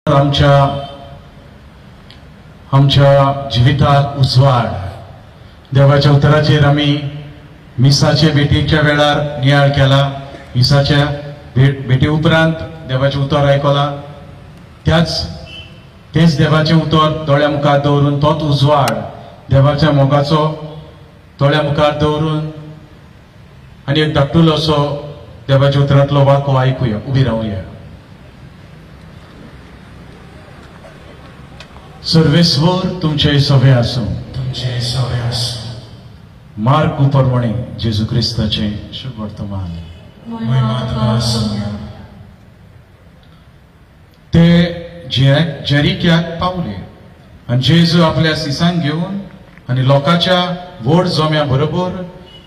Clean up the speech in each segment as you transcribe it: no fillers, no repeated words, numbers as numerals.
आमच्या जिवितात उजवाड देवाच्या उतराचेर आमी मिसाचे भेटीच्या वेळार नियाळ केला। मिसाच्या भेटी उपरांत देवाचे उतर आयकला। तेच देवाचे उतर दोळ्या मुखार दवरून तोच उजवाड देवाच्या मोगाचो दोळ्या मुखार दवरून आनी एक धाकटुलो असो देवाच्या उतरांतलो वाको आयकुया। उबी रावया। सर्वेस्वर तुमचे सवे आसूं। तुमचे सवे आसूं। मार्क प्रमाणे जेजू क्रिस्ताचे शुभ वर्तमान। ते जेरिक्याक पावले आनी जेजू आपल्या सिसान घेवन आनी लोकांच्या व्हड जोम्या बरोबर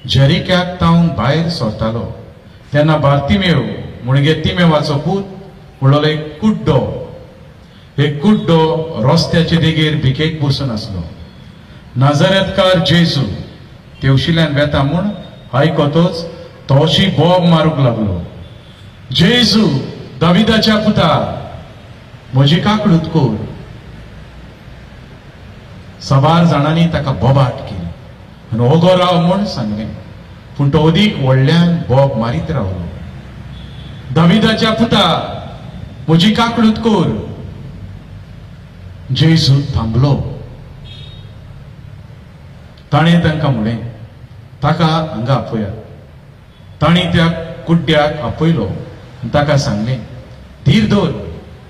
जेरिक्याक तावन भायर सरतालो। तेन्ना बार्तिमेव म्हणजे तिमेवाचो पूत म्हणलो एक कुड्डो रस्त्याचे देगेर भिकेक बसून आसलो। नाझारेतकार जेजू तेवशिल्यान वेता म्हूण आयकतोच तोशी बोब मारूंक लागलो, जेजू दाविदाच्या पुता म्हजी काकूट कोर। सबार जाणांनी ताका बोबाट केली आनी ओगो राव म्हूण सांगलें, पूण तो अदीक व्हडल्यान बोब मारीत रावलो। दाविदाच्या पुता म्हजी काकूट कोर। जेजू थांबलो। ताणें तांकां म्हळें, ताका हांगा आपयात। तांणी त्या कुड्ड्याक आपयलो आनी ताका सांगलें, धीर धर,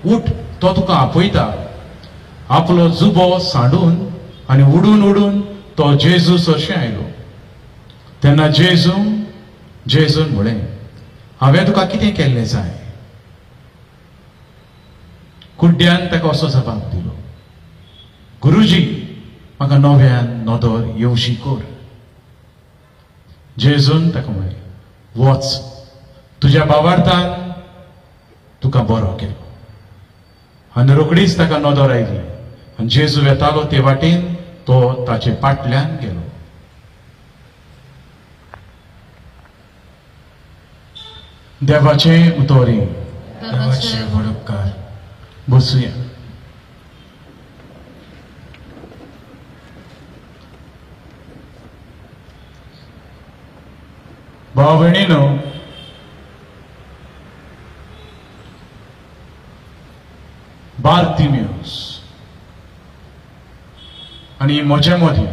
उठ, तो तुका आपयता। आपलो जुबो सांडून आनी उडून उडून तो जेजू सरशें आयलो। तेन्ना जेजून म्हळें, हांवें तुका कितें केल्लें जाय? कुड्ड्यान ताका असो जबाब दिलो, गुरुजी, म्हाका नव्यान नदर येवशी कोर। जेजून ताका म्हळें, वच, तुज्या बाबार्थान तुका बरो केलो। आनी रोखडीच ताका नदर आयली आनी जेजू येतालो ते वाटेन तो ताचे फाटल्यान गेलो। देवाचे उतोरी। देवाचे व्हड उपकार। बसूया। भाव भयणीनो, बार्तिमेउस आनी म्हजे मदीं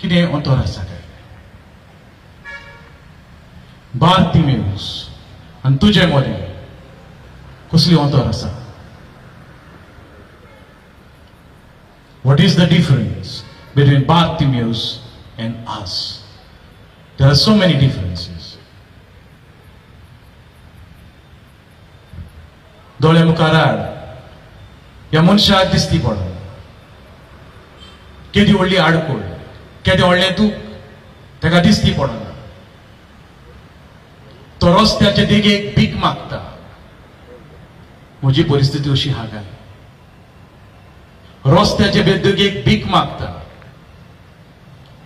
कितें अंतर आसा काय? बार्तिमेउस आनी तुजे मदीं कसली अंतर आसा? What is the difference between Bartimaeus and us? There are so many differences. दोळे मुखार ह्या मनशाक दिसती पडना, केदी व्हडली आडकोळ, केदें व्हडलें दूख ताका दिसती पडना। तो रस्त्याचे देगेक भीक मागता। म्हजी परिस्थिती अशी हा काय? रस्त्याचे देगेक भीक मागता।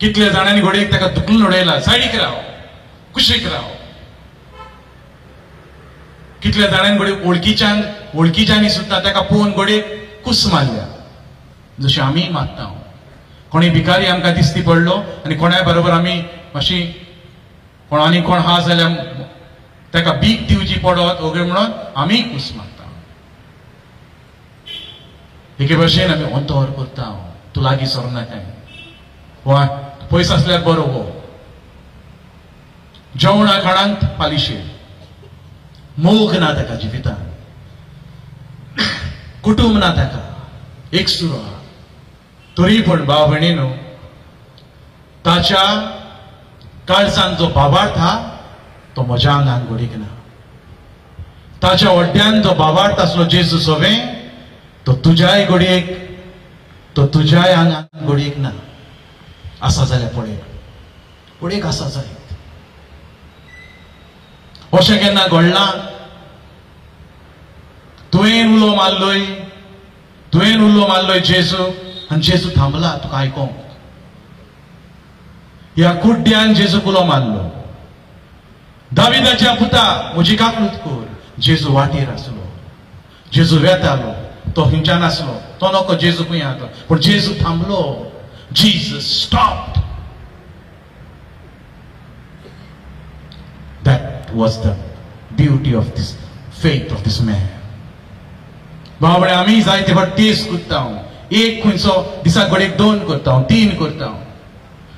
कितल्या जाणांनी घोडेक ताका दुखलून उडयला, सायडीक राव, कुशीक राव। कितल्या जाणांनी घोडेक वळखीच्यांनी सुद्दां ताका पळोवन घोडेक कुस मारल्या, जशी आमी मारता। कोणी भिकारी आमकां दिसती पडलो आनी कोणाय बरोबर आमी अशी कोण हा जाल्यार ताका भीक दिवची पडत वगैरे म्हणून आमी कुस मारता। एके भाशेन आमी अंतर करता, तूं लागीं सरना काय, वा पयस आसल्यार बरो गो। जेवणा खाणांत पालिशेर, मोग ना ताका जिवितान, कुटुंब ना ताका, एक सुरो आहा। तरी पण भाव भयणीनो, ताच्या काळजान जो बाबार्थ हा तो म्हज्या आंगान घोडीक ना। ताच्या वड्ड्यान जो बाबार्थ आसलो जेजू सवें, तो तुज्याय घोडयेक, तो तुज्याय आंगान घोडयेक ना। आसा जाल्यार पळय आसा जायत। अशें केन्ना घडलां? तुवें उलो मारलोय जेजू आनी जेजू थांबला तुका आयकोंक। ह्या कुड्ड्यान जेजूक उलो मारलो, दाविदाच्या पुता म्हजी काकूट कोर। जेजू वाटेर आसलो, जेजू वेतालो तो हिंच्यान आसलो तो नको जेजू खंय आहा पूण जेजू थांबलो Jesus stopped. That was the beauty of this faith of this man. बाबडे आमी जायते फावट टेस्ट करता एक खंयचो दिसाक घडयेक 2 करता 3 करता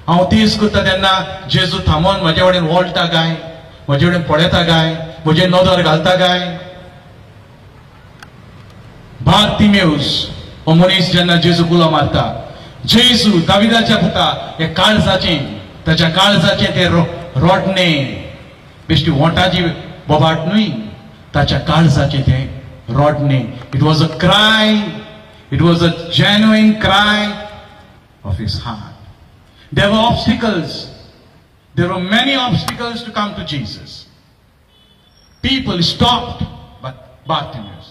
हांव टेस्ट करता तेन्ना जेजू थांबोन म्हजे कडेन वळटा काय म्हजे कडेन पळयता काय म्हजे नदर घालता काय बार्तिमेउस हो मनीस जेन्ना जेजू कुलो मारता जेजू दाविदाच्या पुता हे काळजाचे ताच्या काळजाचे ते रोडणे बेश्टी वोटाची बोबाट न्हय ताच्या काळजाचे ते रोडणे it was a cry it was a genuine cry of his heart there were obstacles there were many obstacles to come to Jesus people stopped but Bartimaeus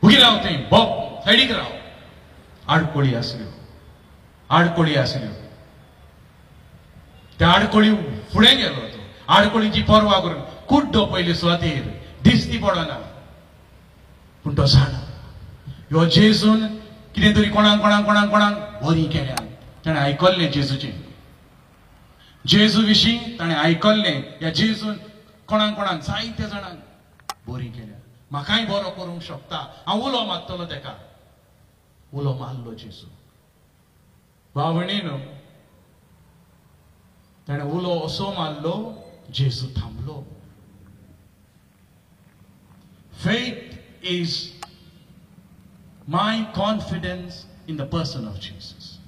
उगी राव थंय बोब सायडीक राव आडकोळी आसल्यो त्या आडकोळी फुडें गेलो तो आडकोळीची परवा करून कुड्डो पयली सुवातेर दिसती पडना पूण तो जाणा ह्यो जेजून कितें तरी कोणाक बरी केल्या ताणें आयकल्लें जेजूचें जेजू विशीं ताणें आयकल्लें ह्या जेजून कोणाक जायत्या जाणांक बरी केल्या म्हाकाय बरो करूंक शकता हांव उलो मारतलो तेका उलो मारलो जेजू भावणेन ताणें उलो असो मारलो जेजू थांबलो Faith is my confidence in the person of Jesus.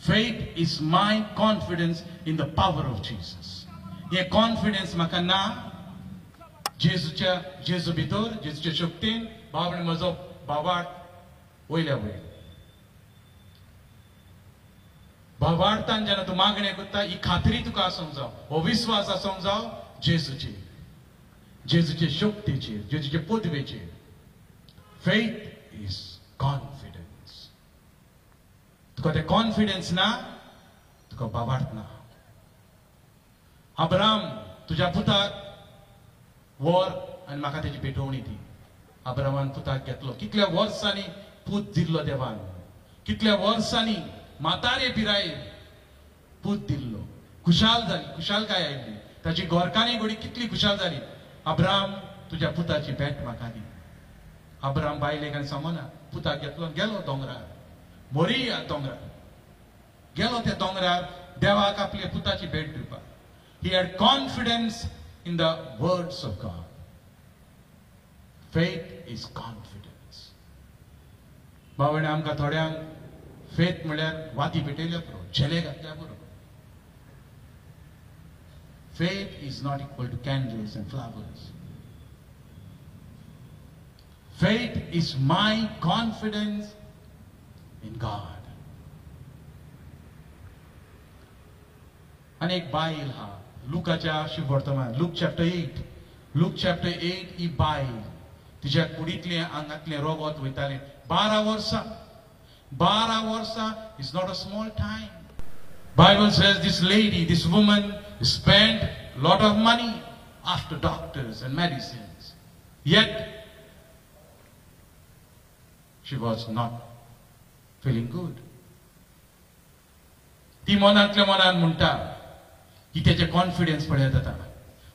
Faith is my confidence in the power of Jesus. Hey confidence म्हाका ना जेजू भितर जेजूच्या शक्तीन भावणे म्हजो भावार्थ वयल्या वयर भावार्थान जेन्ना तूं मागणें करता ही खात्री तुका आसूंक जाय हो विश्वास आसूंक जाय जेजूचेर जेजूचे शक्तीचेर जेजूचे पदवेचेर फेथ इज कॉन्फिडन्स तुका ते कॉन्फिडन्स ना तुका भावार्थ ना अब्राम तुज्या पुताक वर आनी म्हाका तेजी पेटोवणी दी अब्रामान पुताक घेतलो कितल्या वर्सांनी पूत दिल्लो देवान कितल्या वर्सांनी म्हातारे पिरायेर पूत दिल्लो खुशाल जाली खुशालकाय आयिल्ली ताची गोरकांनी घोडी कितली खुशाल जाली अब्राम तुज्या पुताची भेट म्हाका दी अब्राम बायलेक आनी समना पुताक घेतलो गेलो दोंगरार मोरिया दोंगरार गेलो त्या दोंगरार देवाक आपल्या पुताची भेट दिवपाक he had confidence in the words of God. Faith is confidence. भावणे आमकां थोड्यांक फेथ म्हळ्यार वाती पेटयल्या पुरो झेले घातल्या पुरो Faith is not equal to candles and flowers. Faith is my confidence in God. आणि एक बायल हा लुकाच्या शुभवर्तमान लूक चॅप्टर 8 ही बायल तिच्या कुडीतले आंगातले रोगोत वयताले 12 वर्सां is not a small time. Bible says this lady, this woman spent lot of money after doctors and medicines. Yet she was not feeling good. ती मनांतल्या मनान म्हणटा की तेचे कॉन्फिडन्स पळय जाता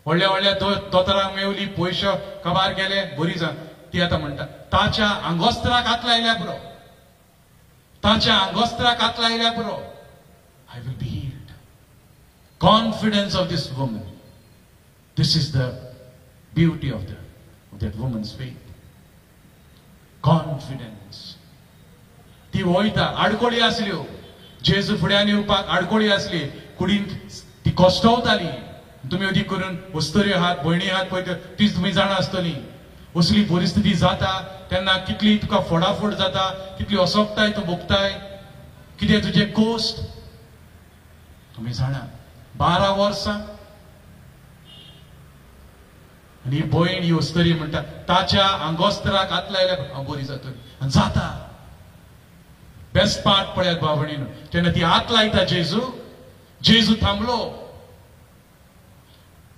व्हडल्या व्हडल्या दोतोरांक मेवली पयशे काबार गेले बरी जावन ती आतां म्हणटा ताच्या आंगोस्त्राक हात लायल्या पुरो ताच्या आंगोस्त्राक हात लायल्या पुरो I will be healed. Confidence of this woman. This is the beauty of that woman's faith. Confidence. ती वयता आडकोळी आसल्यो जेजू फुड्यान येवपाक आडकोळी आसली कुडीन ती कोश्टवताली तुमी अदीक करून वस्तरी आहात भयणी आहात पळय तीच तुमी जाणा आसतली असली परिस्थिती जाता तेन्ना कितली तुका फोडाफोड जाता कितली असोगताय तूं भोगताय कितें तुजे कोस्ट तुमी जाणा 12 वर्सां आनी भयण ही वस्तरी म्हणटा ताच्या आंगोस्त्राक हात लायल्या बरी जातली आनी जाता बेस्ट पार्ट पळयात भावणीन तेन्ना ती हात लायता जेजू थांबलो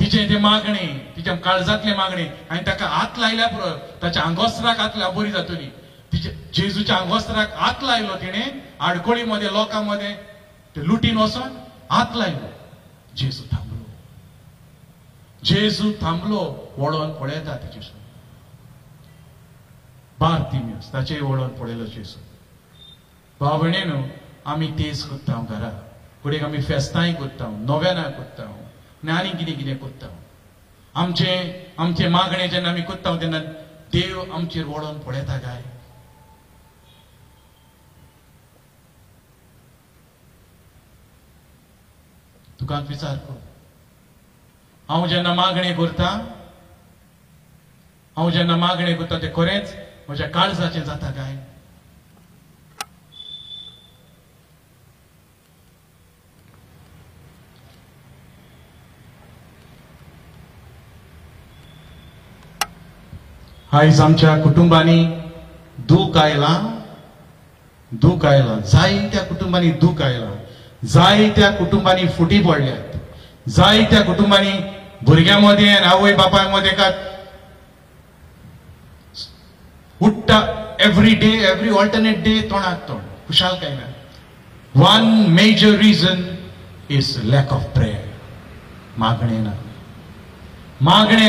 तिचे ते मागणे, तिच्या काळजातले मागणे, आणि ताका हात लायल्या पुरो ताच्या आंगोस्त्राक हात लाव बरी जातली. तिचे जेजूच्या आंगोस्त्राक हात लायलो तिने, आडकोळीमध्ये लोकांमध्ये ते लुटीन वचून हात लायलो. जेजू थांबलो. जेजू थांबलो. वळोन पळयता तिचे बार्तिमेउस ताचे वळोन पळयलो जेजू. भावणेनो आमी तेच कोत्ता घरा फुडें आमी फेस्तांय कोत्ता, नोवेनां कोत्ता, आनी कितें कितें कोत्ता. आमचे मागणे जेन्ना आमी कोत्ता तेन्ना देव आमचेर वळोन पळयता काय. तुका विचार कर. हांव जेन्ना मागणे करता, ते खरेंच म्हज्या काळजाचें जाता काय. आयज आमच्या कुटुंबांनी दूख आयलां, जायत्या कुटुंबांनी दूख आयलां, जायत्या कुटुंबांनी फुटी पडल्यात, जायत्या कुटुंबांनी भुरग्यांमध्ये आनी आवय बापायमध्ये का उठ्ठा every day, every alternate day तोंडाक तोंड खुशालकाय ना. One major reason is lack of prayer. मागणे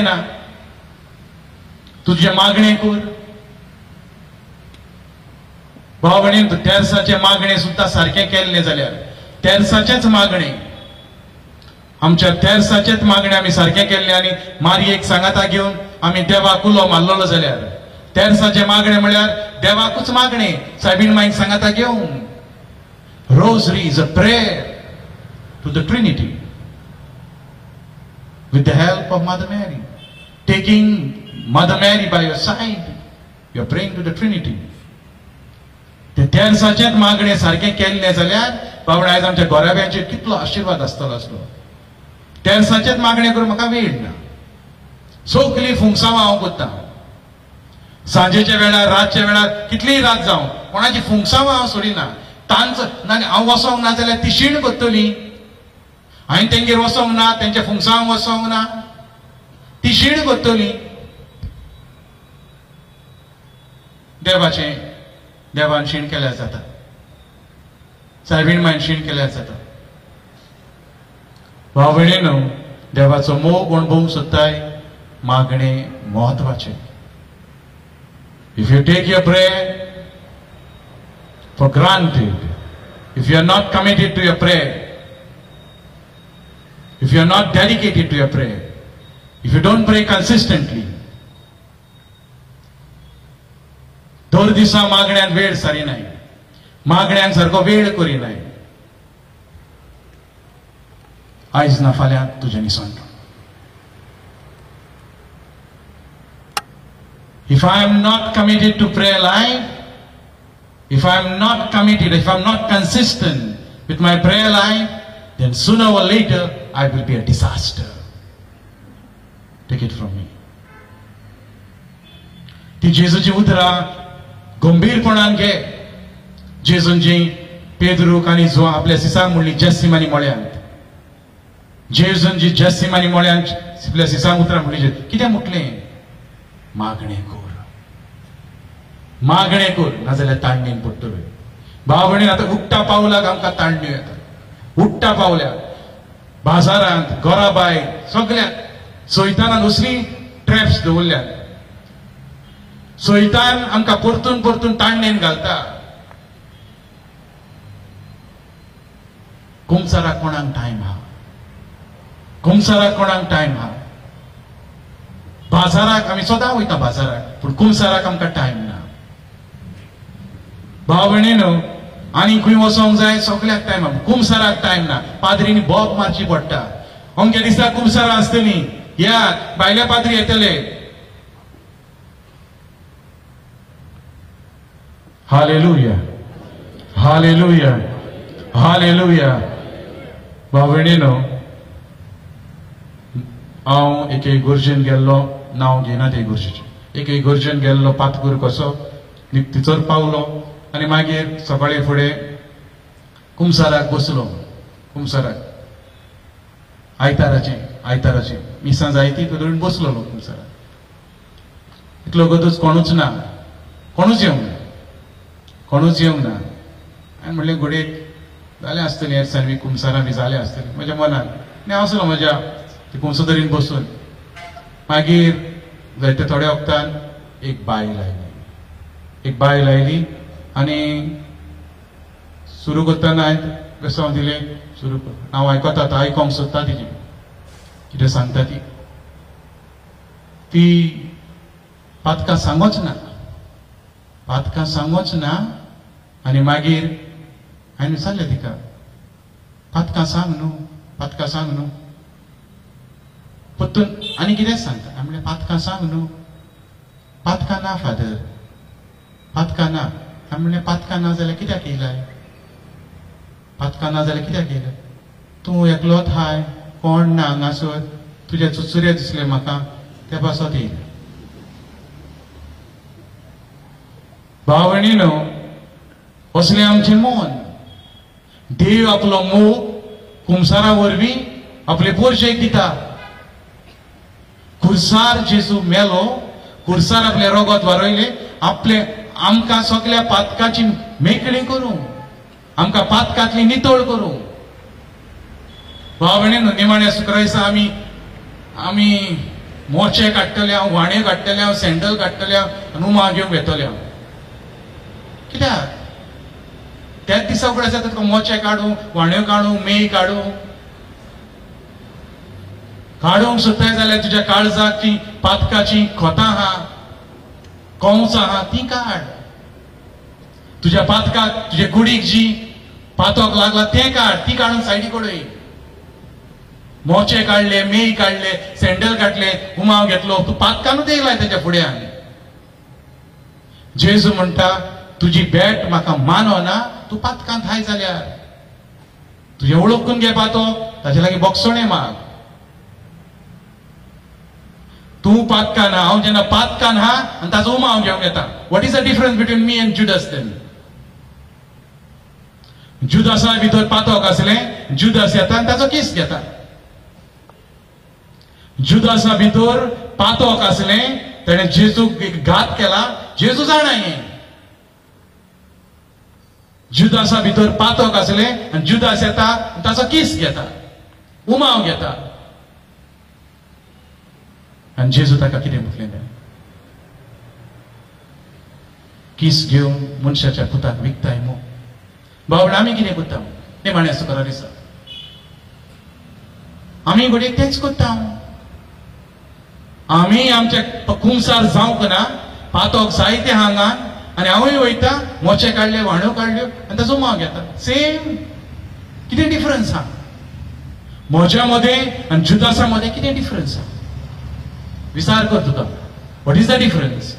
ना. तुझे मागणे कर. भावणेन तेरसाचे मागणे सुद्धा सारखे केल्ले जाल्यार तेरसाचेच मागणे, आमच्या तेरसाचेच मागणे आमी सारखे केल्ले आनी मारयेक सांगाता घेवन आमी देवाक उलो मारलेलो जाल्यार तेरसाचे मागणे म्हळ्यार देवाकूच मागणे. सायबीण माईक सांगाता घेवन rosary is a prayer to the Trinity with the help of Mother Mary. Taking Mother Mary by your side, you are praying to the Trinity. ते तेरसाचेच मागणे सारखे केल्ले जाल्यार बाबा आयज आमच्या गोराब्यांचेर कितलो आशिर्वाद आसतलो आसलो. तेरसाचेच मागणे करून म्हाका वेळ ना. सगळीं फुंगसांवां हांव कोत्ता. सांजेच्या वेळार, रातच्या वेळार, कितलीय रात जावं कोणाची फुंगसांवां हांव सोडिना. तांच हांव वसोंक ना जाल्यार ती शीण कोत्तली. हांवें तेंगेर वसोंक ना, तेंच्या फुंगसांवांक वसोंक ना, ती शीण कोत्तली. देवान शीण केल्यार जाता. सायबीण मायन शीण केल्यार जाता. भावणेनो देवाचो मोग अणभव सोदताय मागणे म्हत्वाचे. If you take your prayer for granted, if you are not committed to your prayer, if you are not dedicated to your prayer, if you don't pray consistently, दर दिसा मागण्यान वेळ सारिनाय, मागण्यांक सारको वेळ करिनाय. आयज ना फाल्यां तुजें निसंत. If I am not committed to prayer life, if I am not committed, if I am not consistent with my prayer life, then sooner or later I will be a disaster. Take it from me. ती जेजूची उतरां गंभीरपणान घे. जेजून जी पेद्रूक आनी जो आपल्या सिसांक म्हणली जेसिमानी म्हळ्यांत, जेजून जी जेसिमानी म्हळ्यांत आपल्या सिसांक उतरां म्हणली कितें म्हटलें? मागणे कर, मागणे कर, नाजाल्यार ताणणेन पडटल्यो. भावणेन आतां उठ्ठा पावलाक आमकां ताणण्यो येता. उठ्ठा पावल्या बाजारांत, घरा भायर, सगळ्याक सैतानान असली ट्रॅप्स दवरल्यात. सैतान आमकां परतून परतून ताणणेन घालता. कुमसाराक कोणाक टायम आहा? कुमसाराक कोणाक टायम आहा? बाजाराक आमी सदां वयता बाजाराक, पूण कुमसाराक आमकां टायम ना. भावणेनो आनी खंय वचोंक जाय सगळ्याक टायम आहा, कुमसाराक टायम ना. पाद्रीनी बोब मारची पडटा. अमके दिसा कुमसारां आसतलीं, या भायले पाद्री येतले. Hallelujah, hallelujah, hallelujah. भावणेनो हांव एके इगर्जेन गेल्लो, नांव घेयना ते इगर्जेचें. एके इगर्जेन गेल्लो पातकूर कसो, निकतीचोर पावलो आनी मागीर सकाळी फुडें कुमसाराक बसलो. कुमसाराक आयताराचे मिसां जायती करून बसलो लोक सर इतलो गदूच कोणूच येवंक ना हांवें म्हणलें घोडेक जालें आसतलें हेर सर्वी कुमसारां बी जालें आसतलें म्हज्या मनान आनी हांव वचलो म्हज्या कुमसोदरीन बसून मागीर जायते थोड्या वक्तान एक बायल आयली आनी सुरू करतना हांवें बेसांव दिलें सुरू कर हांव आयकता आयकोंक सोदता तिजें कितें सांगता ती पातकां सांगोच ना आनी मागीर हांवें विचारलें तिका पातकां सांग न्हू परतून आनी कितें सांगता हांवें म्हणलें पातकां सांग न्हू पातकां ना फादर पातकां ना हांवें म्हणलें पातकां ना जाल्यार कित्याक येयलाय पातकां ना जाल्यार कित्याक येयलाय तूं एकलोच हाय कोण ना हांगासर तुजे चुचुरे दिसले म्हाका त्या पासत येयला भाव भयणीनो असलें आमचें मन देव आपलो मोग कुमसारा वरवीं आपले पोरशेक दिता खुर्सार जेजू मेलो खुर्सार आपले रगत वारयले आपले आमकां सगळ्या पातकाची मेकळी करूं आमकां पातकांतली नितळ करूं भाव भयणीनो निमाण्या शुक्रायसा आमी मोचे काडटले हांव वाणे काडटले हांव सँडल काडटले हांव आनी उमा घेवंक येतले हांव कित्याक त्याच दिसा फुडें जाता तुका मोचे काडूं वाण्यो काडूं मेय काडूंक सोदताय जाल्यार तुज्या काळजाक ती पातकाची खोतां आहा कौंसां आहा ती काड तुज्या पातकाक तुजे कुडीक जी पातोक लागला तें काड ती काडून सायडीक उडय मोचे काडले मेय काडले सँडल काडले उमाव घेतलो तूं पातकानूच येयलाय तेज्या फुड्यान जेजू म्हणटा तुजी बॅट म्हाका मानना तूं पातकांत हाय जाल्यार तुजें वळखून घे पातोक ताचे लागीं बोगसोणें माग तूं पातकान हा हांव जेन्ना पातकान हा आनी ताचो उमाव घेवंक येता what is the difference between me and Judas then जुदासा भितर पातोक आसलें जुदास येता आनी ताचो किस घेता जुदासा भितर पातोक आसलें ताणें जेजूक घात केला जेजू जाणा हें जुदासा भितर पातोक आसलें आनी जुदास येता आनी ताचो किस घेता उमाव घेता आनी जेजू ताका कितें म्हटलें किस घेवन मनशाच्या पुताक विकताय मो बावडा आमी कितें करता निमाण्या शुक्रार दिसा आमी घडये तेच करता आमी आमचे कुमसार जावंक ना पातोक जायते हांगान आनी हांवूय वयता मोचे काडले वाण्यो काडल्यो आनी ताचो उमाव घेता सेम कितें डिफरन्स आहा म्हज्या मदें आनी जुदासा मदें कितें डिफरन्स आहा विचार कर तुका वॉट इज द डिफरन्स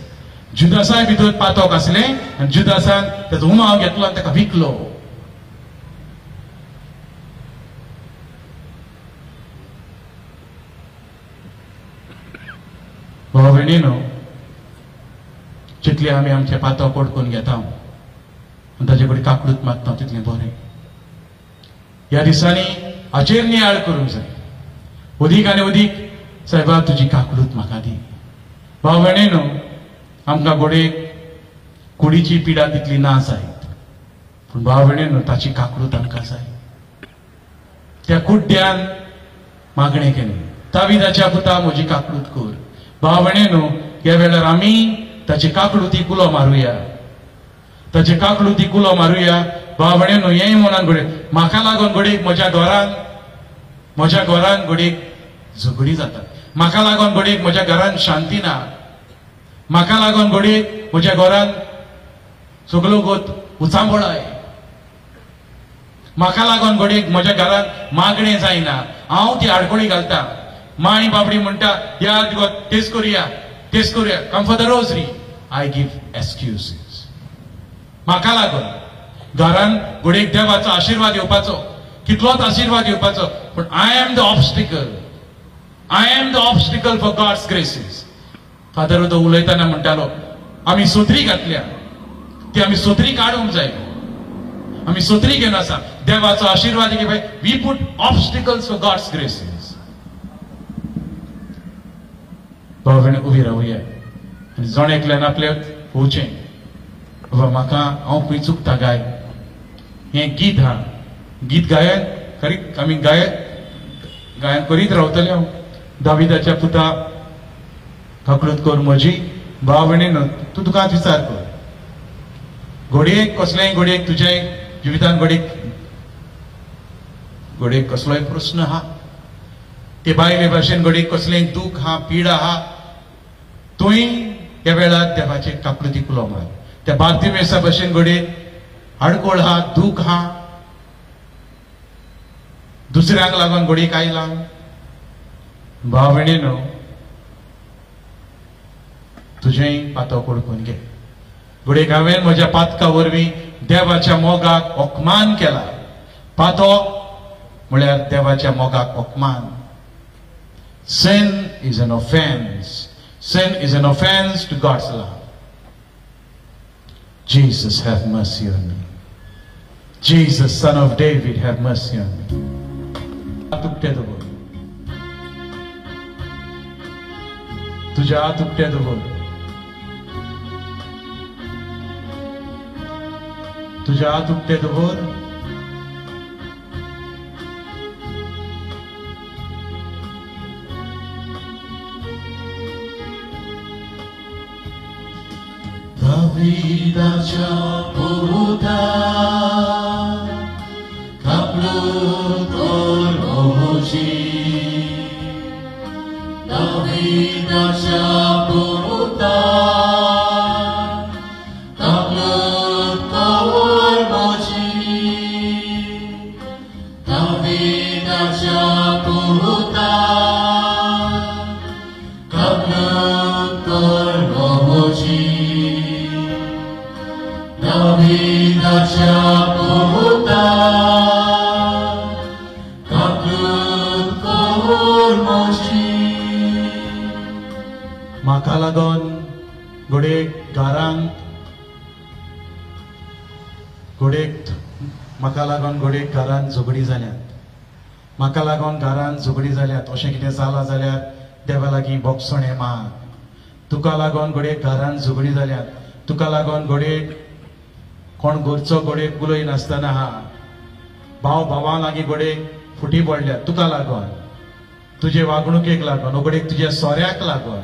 जुदासा भितर पातोक आसलें आनी जुदासान ताचो उमाव घेतलो आनी ताका विकलो भाव भयणीनो जितले आमी आमचे पातोक ओडकून घेता आनी ताचे कडेन काकडूत मागता तितलें बरें ह्या दिसांनी हाचेर नियाळ करूंक जाय अदीक आनी अदीक सायबा तुजी काकडूत म्हाका दी भाव भयणीनो आमकां घोडेक कुडीची पिडा तितली ना जायत पूण भाव भयणीनो ताची काकडूत आमकां जाय त्या कुड्ड्यान मागणें केलें दाविदाच्या पुता म्हजी काकडूत कर भाव भयणीनो ह्या वेळार आमी ताची काकडूती कुलो मारुया ताचे काकडूती कुलो मारुया भाव भयणीनो हेंय मनान घडये म्हाका लागून घडीक म्हज्या घरान घडीक झगडी जातात म्हाका लागून घडीक म्हज्या घरान शांती ना म्हाका लागून घडीक म्हज्या घरान सगळो गोत उचांबळाय म्हाका लागून घडीक म्हज्या घरान मागणें जायना हांव ती आडकोळी घालता माणी बाबडी म्हणटा या तेच करुया come for the rosary I give excuses म्हाका लागून घरान घडीक देवाचो आशिर्वाद येवपाचो कितलोच आशिर्वाद येवपाचो पूण I am the obstacle for God's graces father उदो उलयतना म्हणटालो आमी सोत्री घातल्या ती आमी सोत्री काडूंक जाय आमी सोत्री घेवन आसा देवाचो आशिर्वाद घे we put obstacles for God's graces भाव उबी रावया आनी जोण एकल्यान आपल्या पोवचें बाबा म्हाका हांव खंय चुकता गाय हें गीत हा गीत गायन खरीक आमी गायन करीत रावतले हांव दाविदाच्या पुता काकलूत कर म्हजी भाव भयणीन तूं तुकाच विचार कर घडयेक कसलेय घडयेक तुज्या जिवितान घडयेक कसलोय प्रश्न हा ते बायले भाशेन घडयेक कसलेय दूख हा पीडा हा तुय ह्या वेळार देवाचे काकलुती कुलो मार त्या बार्तिमेसा भाशेन घडयेक आडकोळ हा दूख हा दुसऱ्यांक लागून घडयेक आयला भाव भयणीनो तुझेंय पातो पडकून घे घडयेक हांवें म्हज्या पातका वरवीं देवाच्या मोगाक अपमान केला पातो म्हळ्यार देवाच्या मोगाक अपमान Sin is an offense. Sin is an offense to God's love. Jesus, have mercy on me. Jesus, Son of David, have mercy on me. तुकटे तो बोल तुझ्या तुकटे तो बोल तुझ्या तुकटे तो बोल Davidacia puta kapluk ormoji Davidacia puta kapluk ormoji Davidacia puta kapluk ormoji Davidacia puta kapluk ormoji म्हाका लागोन घडयेक म्हाका लागोन घडयेक घरांत झगडी जाल्यात म्हाका लागोन घरांत झगडी जाल्यात अशें कितें जाला जाल्यार देवा लागीं बोगसोणें माग तुका लागोन घडयेक घरांत झगडी जाल्यात तुका लागोन घडयेक कोण घरचो घडयेक उलय नासतना हा भाव भावा लागीं घडयेक फुटी पडल्यात तुका लागोन तुजे वागणुकेक लागोन उगडेक तुज्या सोऱ्याक लागोन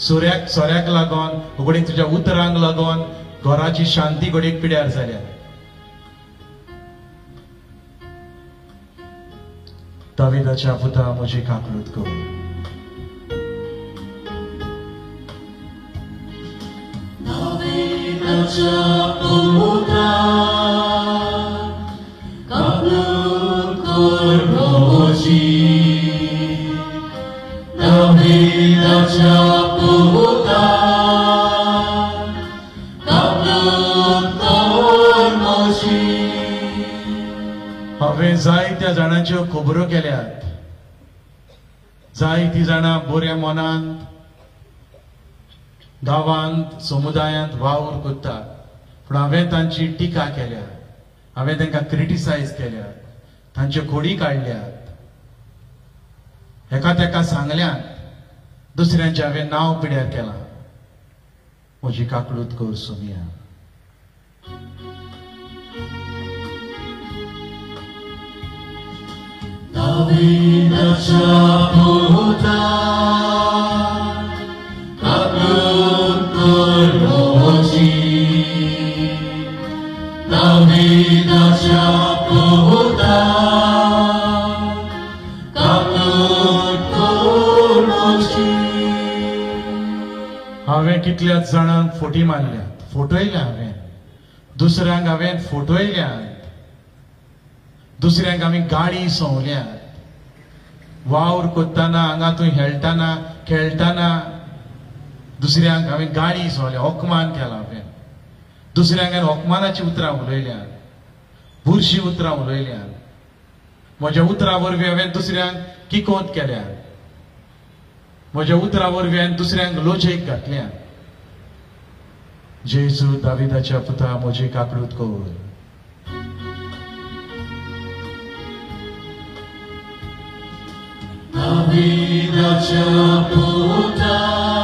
सोऱ्याक लागोन उगडेक तुज्या उतरांक लागोन घराची शांती घडयेक पिड्यार जाल्या दाविदाच्या पुता म्हजी काकलूत कर Davidacia puta kapluk ormoji Davidacia puta kapluk ormoji हांवें जायत्या जाणांच्यो खबरो केल्यात जायतीं जाणां बऱ्या मनांत गांवांत समुदायांत वावर करतात पूण हांवें तांची टिका केल्या हांवें तांकां क्रिटिसायज केल्या तांच्यो खोडी काडल्यात एका सांगल्यात दुसऱ्यांचें हांवें नांव पिड्यार केलां म्हजी काकलूत कर सोमिया Davidacia puta kapluk ormoji Davidacia puta kapluk ormoji हांवें कितल्याच जाणांक फोटी मारल्यात फोटोयल्या हांवें दुसऱ्यांक हांवें फोटोयल्यात दुसऱ्यांक आमी गाडी सवल्यात वावर कोत्ताना हांगा थंय खेळटाना दुसऱ्यांक हांवें गाडी सवल्या होकमान केला हांवें दुसऱ्यांक हांवें होकमानाची उतरां उलयल्यात बुरशी उतरां उलयल्यात म्हज्या उतरां वरवीं हांवें दुसऱ्यांक किकोंत केल्यात म्हज्या उतरां वरवीं हांवें दुसऱ्यांक लोचयेक घातल्या जेजू दाविदाच्या पुता म्हजी काकलूत कर Davidacia puta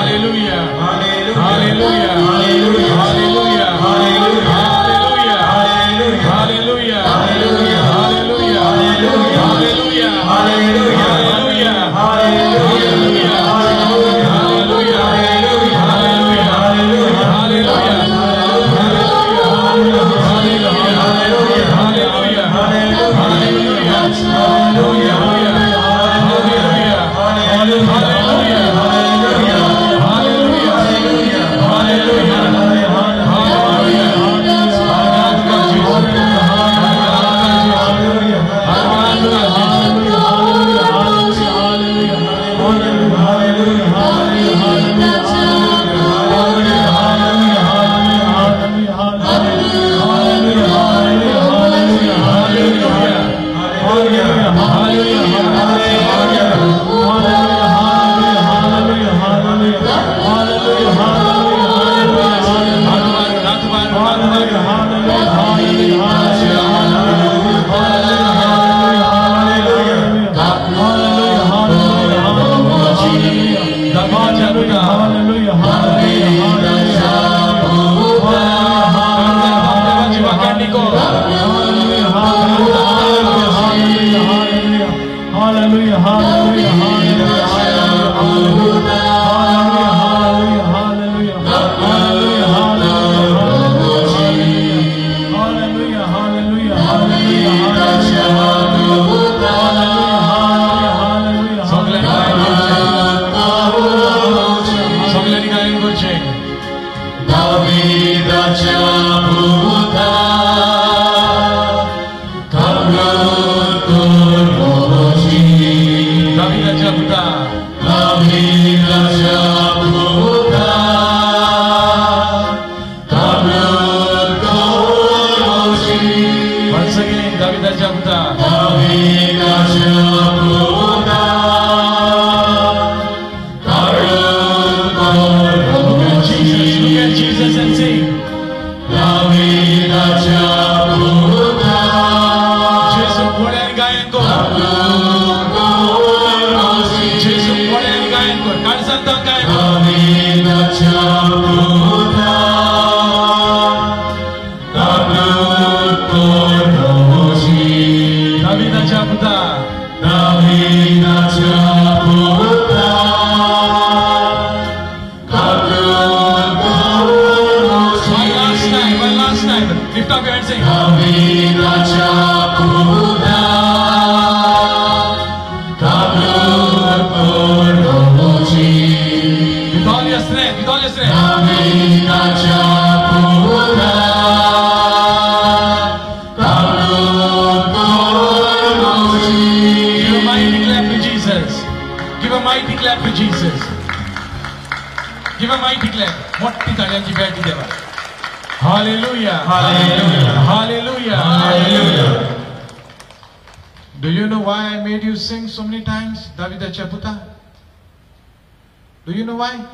Hallelujah. Hallelujah. Once again, David Jabuta. Look at Jesus and sing. Jesus, what are you going to Jesus, what are you going to Kalsanta going David Jabuta. One last time. Lift up your hands and sing. With all your strength, with all your strength. Give a mighty clap to Jesus. Give a mighty clap to Jesus. Give a mighty clap. Motti taliyanchi beti deva. Hallelujah. Hallelujah. Hallelujah. Hallelujah. Do you know why I made you sing so many times, David Chaputa? Do you know why?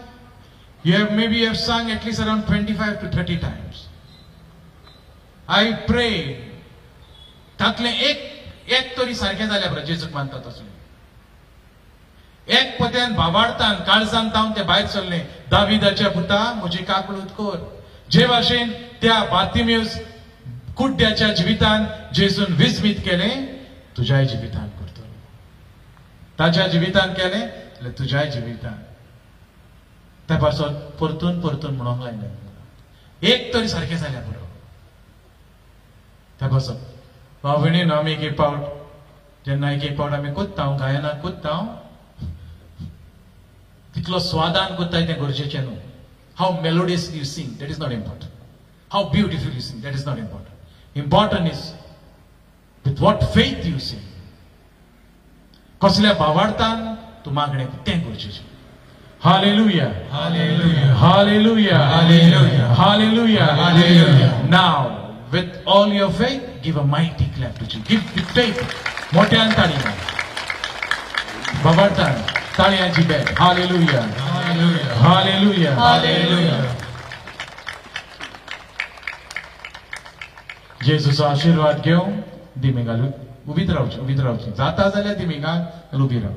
Maybe you have sung at least around 25 to 30 times. I pray. तातले एक तरी सारखे जाल्या बरं जेजूक मानता तसले. एक पत्यान भावार्थान काळजान तावन ते भायर सरले. दाविदाच्या पुता म्हजी काकळूत कोर. जे भाशेन त्या बार्तिमेउस कुड्ड्याच्या जिवितान जेजून विस्मित केले, तुझ्याय जिवितान करतो. ताच्या जिवितान केले जाल्यार तुझ्याय जिवितान. त्या पासून परतून परतून म्हणूंक लागले. एक तरी सारखे जाल्या बरो. त्या पासून भावणीन आमी एक पावट जेन्ना एक पावट आमी कोत्ता गायना कोत्ता तितलो स्वादान कोत्ताय तें गरजेचें न्हू. How melodious you sing, that is not important. How beautiful you sing, that is not important. Important is with what faith you sing. कसल्या भावार्थान तूं मागणें तें गरजेचें. Hallelujah. Hallelujah. Hallelujah. Hallelujah. Hallelujah. Hallelujah. Now, with all your faith, give a mighty clap to Jesus. Give with faith. मोठ्यान ताळी मार. भावार्थान ताळयांची बॅट. Hallelujah. Hallelujah. Hallelujah. Hallelujah. जेजूचो आशीर्वाद घेवन दिमी घालून उबीच रावची जाता जाल्यार दिमी घाल उबी राव.